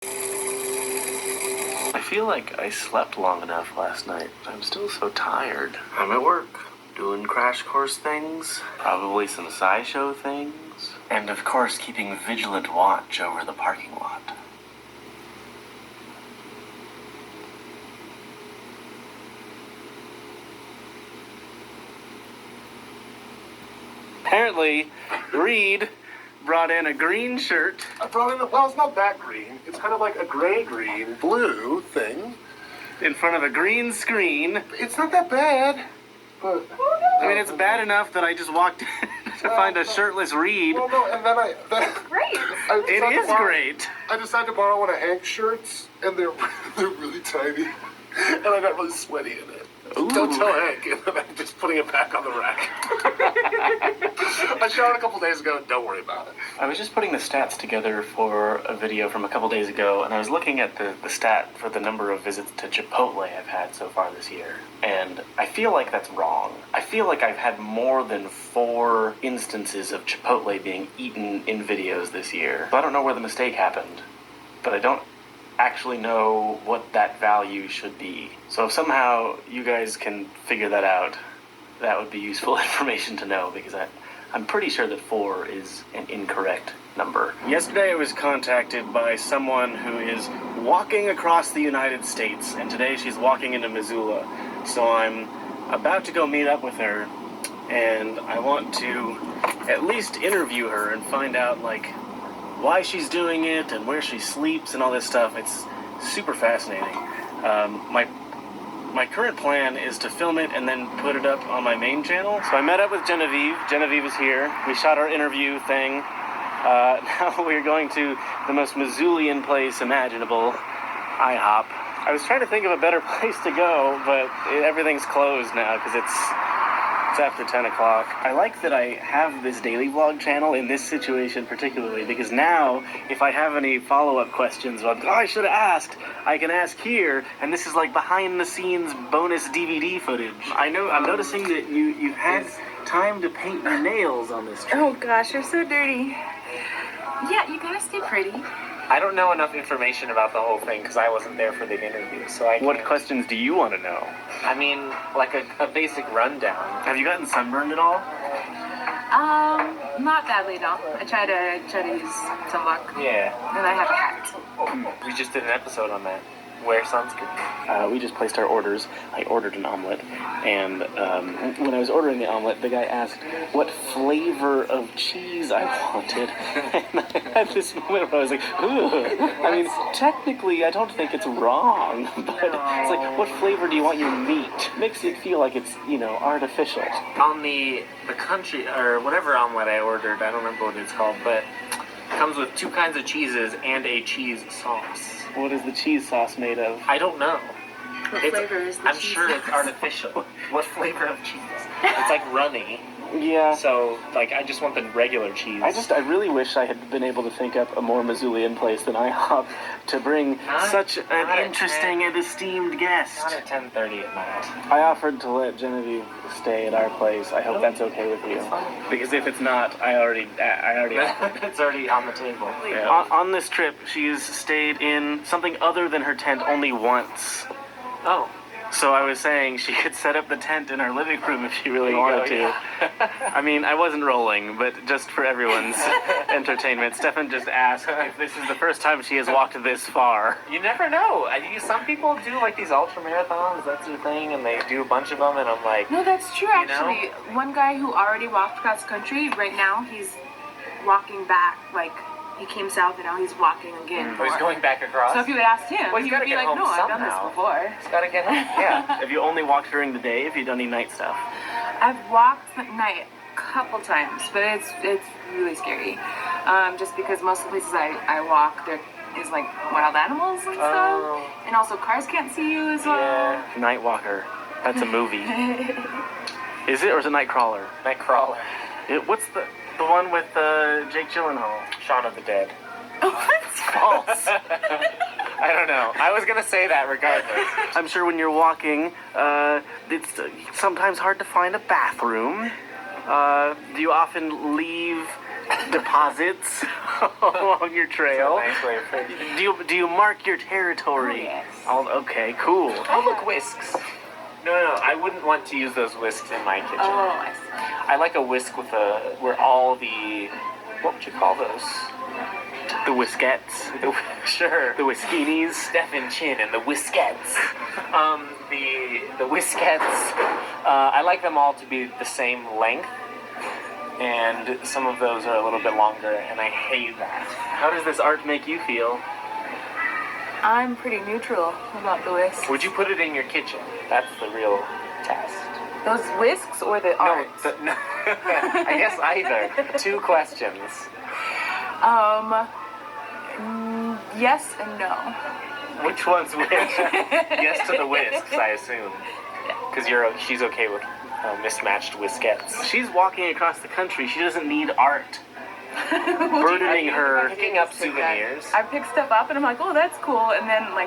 I feel like I slept long enough last night. I'm still so tired. I'm at work, doing crash course things, probably some SciShow things, and of course keeping vigilant watch over the parking lot. Apparently, Reed brought in a green shirt. I brought in well, it's not that green. It's kind of like a gray-green, blue thing. In front of a green screen. It's not that bad. But, I mean, it's bad enough that I just walked in to find a shirtless Reed. Well, no, and then Great. It is great. I decided to borrow one of Hank's shirts, and they're really tiny. And I got really sweaty in it. Ooh. Don't tell Hank, and then I'm just putting it back on the rack. I shot it a couple days ago, and don't worry about it. I was just putting the stats together for a video from a couple days ago, and I was looking at the stat for the number of visits to Chipotle I've had so far this year. And I feel like that's wrong. I feel like I've had more than 4 instances of Chipotle being eaten in videos this year. So I don't know where the mistake happened, but I don't actually know what that value should be. So if somehow you guys can figure that out, that would be useful information to know, because I'm pretty sure that 4 is an incorrect number. Yesterday I was contacted by someone who is walking across the United States, and today she's walking into Missoula. So I'm about to go meet up with her, and I want to at least interview her and find out, like, why she's doing it and where she sleeps and all this stuff. It's super fascinating. My current plan is to film it and then put it up on my main channel. So I met up with Genevieve. Genevieve is here. We shot our interview thing. Now we're going to the most Missoulian place imaginable, IHOP. I was trying to think of a better place to go, but everything's closed now because it's after 10 o'clock. I like that I have this daily vlog channel in this situation particularly, because now if I have any follow-up questions, like, I should have asked, I can ask here, and this is like behind the scenes bonus DVD footage. I'm noticing that you had time to paint your nails on this trip. Oh gosh, you're so dirty. Yeah, you gotta stay pretty. I don't know enough information about the whole thing because I wasn't there for the interview, so I can't. What questions do you want to know? I mean, like a basic rundown. Have you gotten sunburned at all? Not badly, no. I try to use sunblock. Yeah. And I have a hat. We just did an episode on that. Wear sunscreen. We just placed our orders. I ordered an omelet, and when I was ordering the omelet, the guy asked what flavor of cheese I wanted, and I had this moment where I was like, ugh. I mean, technically, I don't think it's wrong, but it's like, what flavor do you want your meat? Makes it feel like it's, artificial. On the country, or whatever omelet I ordered, I don't remember what it's called, but it comes with 2 kinds of cheeses and a cheese sauce. What is the cheese sauce made of? I don't know. What flavor is the I'm cheese sure sauce? it's artificial. What flavor of cheese? It's like runny. Yeah. So, like, I just want the regular cheese. I really wish I had been able to think up a more Missoulian place than IHOP to bring such an interesting and esteemed guest. Not at 10:30 at night. I offered to let Genevieve stay at our place. I hope that's okay with you. Because if it's not, I already offered. It's already on the table. Yeah. On this trip, she has stayed in something other than her tent only once. Oh. So I was saying she could set up the tent in our living room if she really wanted to. Yeah. I mean, I wasn't rolling, but just for everyone's entertainment, Stephan just asked if this is the first time she has walked this far. You never know. Some people do like these ultra marathons. That's their thing, and they do a bunch of them. And I'm like, No, that's true, actually. One guy who already walked across the country, right now, he's walking back, like, he came south and now he's walking again. Oh, he's going back across. So if you had asked him, Well, he you would gotta be get like, home no, I've done this somehow. before. He's gotta get home. Yeah. Have you only walked during the day? Have you done any night stuff? I've walked at night a couple times, but it's really scary. Just because most of the places I walk, there is like wild animals and stuff. And also cars can't see you as well. Yeah. Night Walker. That's a movie. Is it, or is it Nightcrawler? Nightcrawler. What's the one with Jake Gyllenhaal? Shaun of the Dead. What? False. I don't know. I was gonna say that regardless. I'm sure when you're walking, it's sometimes hard to find a bathroom. Do you often leave deposits along your trail. Nice way of phrasing it. Do you mark your territory? Oh, yes. Okay, cool. Oh, look, whisks. No, I wouldn't want to use those whisks in my kitchen. Oh, I see. I like a whisk with where all the, what would you call those? The whiskettes. Sure. The whiskinis. Stephan Chin and the whiskettes. The whiskettes, I like them all to be the same length. And some of those are a little bit longer, and I hate that. How does this art make you feel? I'm pretty neutral about the whisks. Would you put it in your kitchen? That's the real test. Those whisks or the art? No. I guess either. 2 questions. Yes and no. Which one's which? Yes to the whisks, I assume. Because she's okay with mismatched whiskettes. She's walking across the country. She doesn't need art burdening her. Picking up souvenirs. I pick stuff up and I'm like, oh, that's cool. And then